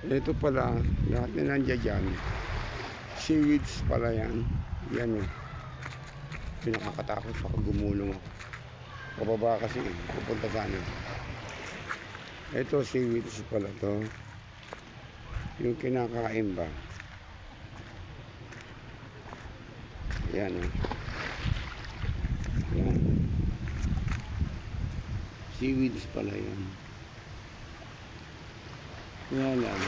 Ito pala, lahat na nandiyan dyan. Seaweeds pala yan. Yan eh. Pinakakatakot pag gumulong ako. Pababa kasi pupunta sana. Ito seaweeds pala to. Yung kinakain ba? Yan eh. Yan. Seaweeds pala yan. Kaya lang,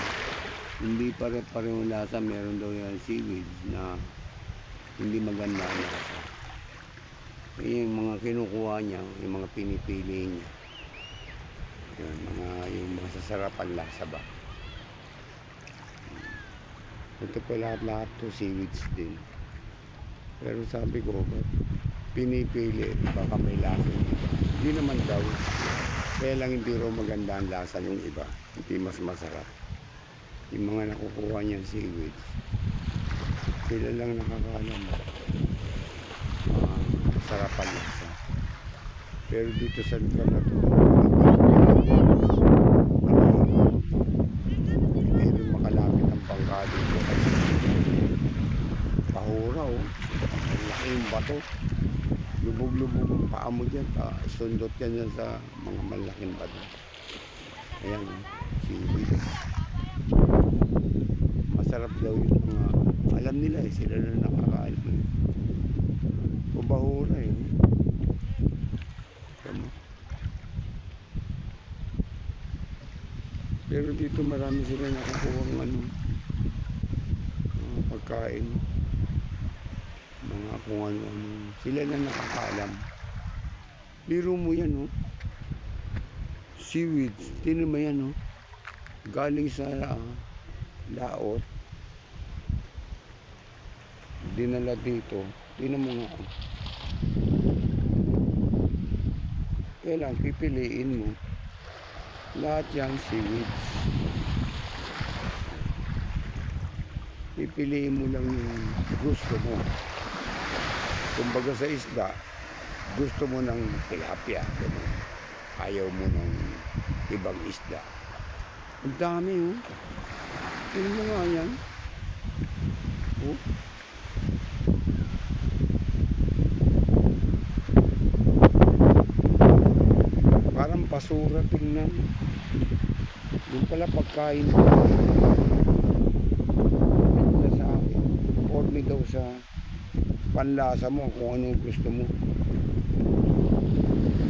hindi pare-pareho lasa. Meron daw yan seaweeds na hindi maganda ang lasa. Yung mga kinukuha niya, yung mga pinipili niya. Yan, yung masasarapan lasa ba. Ito pa lahat-lahat to seaweeds din. Pero sabi ko, pinipili, baka may lasa yung iba. Hindi naman daw. Kaya lang hindi raw maganda ang lasa yung iba. Hindi mas masarap. Yung mga nakukuha niyan seaweeds, sila lang nakakaalam. Sarapan lasa. Pero dito sa lugar na to, hindi rin makalapit ang bangka dito. Pahura oh. Ang laking bato. Lubog-lubog ang paa mo dyan. Sundot yan sa mga malaking bato. Ayan, seaweed. Masarap daw yung mga, alam nila eh, sila na nakakaalam. Pabahura eh. Pero dito marami sila nakukuha ng pagkain. Mga kung ano-ano. Sila na nakakaalam. Biro mo yan oh. Seaweeds. Tinan mo yan oh. Galing sa laot. Dinala dito. Tinan mo nga oh. Kailan pipiliin mo. Lahat yan seaweeds. Pipiliin mo lang yung gusto mo. Kumbaga sa isda, gusto mo ng tilapia, ayaw mo ng ibang isda. Ang dami oh. Tingnan mo nga yan oh. Parang basura tingnan. Yung pala pagkain sa orme daw sa panlasa mo kung ano gusto mo.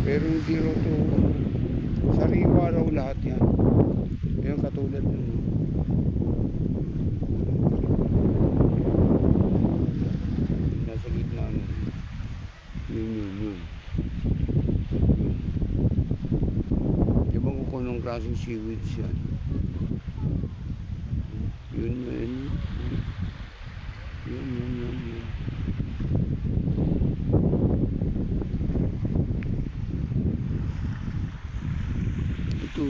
Pero hindi raw to sariwa raw lahat yan. Yung katulad nun nasa gitna nun yun diba kung anong klaseng seaweeds yan. Yun ito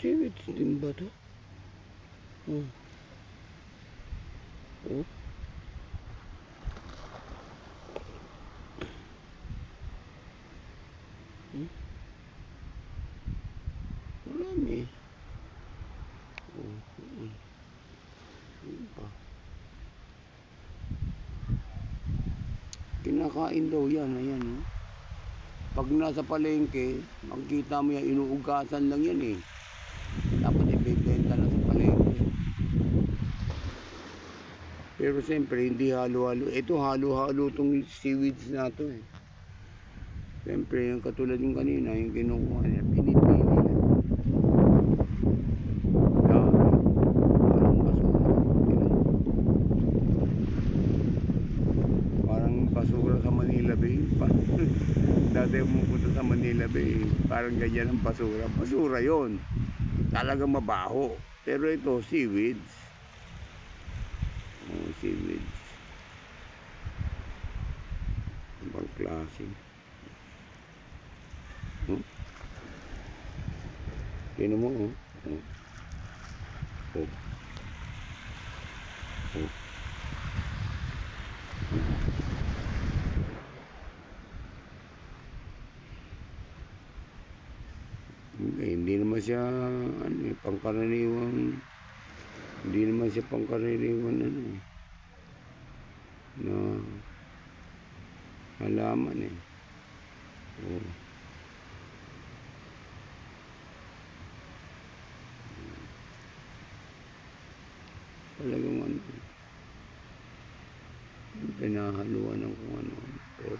seaweeds din ba to? Marami kinakain daw yan. Ayan oh. Pag nasa palengke makikita mo yan, inuugasan lang yan eh. Dapat ibebenta na sa palengke. Pero siyempre hindi halo-halo. Ito halo-halo itong seaweeds na to eh. Siyempre yung katulad yung kanina, yung kinukuha niya, pinipili lang. Parang basura. Parang basura sa Manila Bay. Dati pumunta sa Manila Bay, parang ganyan ang basura. Basura yon. Talagang mabaho. Pero ito, seaweeds. Seaweeds. Ibang klase. Tingnan mo, oh. Oh. Oh. Oh. Hindi naman siya pangkaraniwang, hindi naman siya pangkaraniwang na halaman eh. Oh. Talagang pinahaluan ng kung ano. Pero,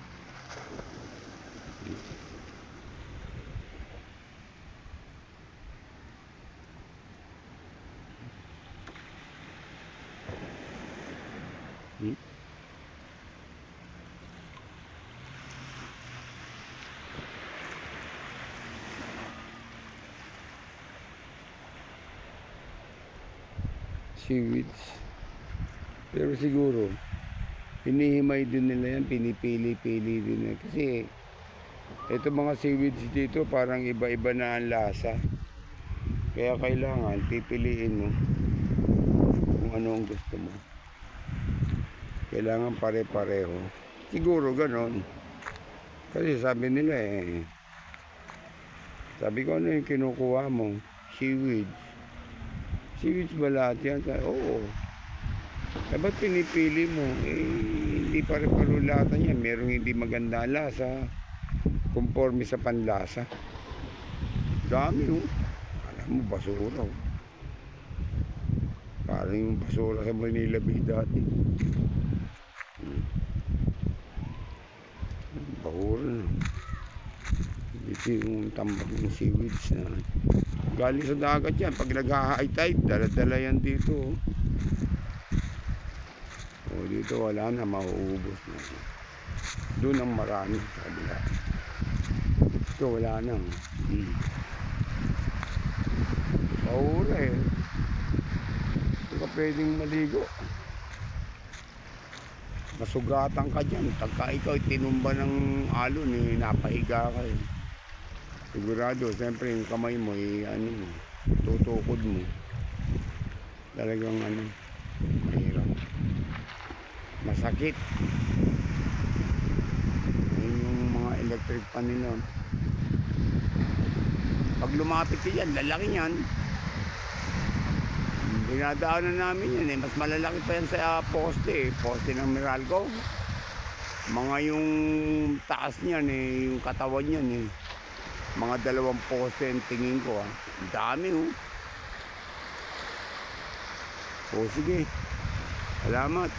seaweeds. Pero siguro hinihimay din nila yan, pinipili-pili din nila. Kasi ito mga seaweeds dito parang iba-iba na ang lasa. Kaya kailangan pipiliin mo kung ano ang gusto mo. Kailangan pare-pareho. Siguro ganon. Kasi sabi nila sabi ko, ano yung kinukuha mo? Seaweeds. Seaweeds ba lahat yan? Oo. Ba't pinipili mo? Hindi pare-pareho lahat yan. Merong hindi maganda lasa, conforme sa panlasa. Dami alam mo, basura parang yung basura sa Manila Bay dati. Bahura dito yung tambak ng seaweeds na galing sa dagat yan. Pag nag-high tide, dala-dala yan dito. Dito wala na, mauubos na. Doon ang marami sa kabila. Ito wala na. Bahura hindi ka pwedeng maligo, masugatan ka dyan. Pagka ikaw tinumba ng alon napahiga ka sigurado. Siyempre yung kamay mo tutukod mo. Talagang mahirap, masakit. Yung mga electric pan nila, pag lumapit ka dyan, lalaki yan. Dinadaanan namin yan mas malalaki pa yan sa poste ng Meralco. Mga yung taas niyan yung katawan niyan mga 2 poste ang tingin ko ang dami sige, salamat.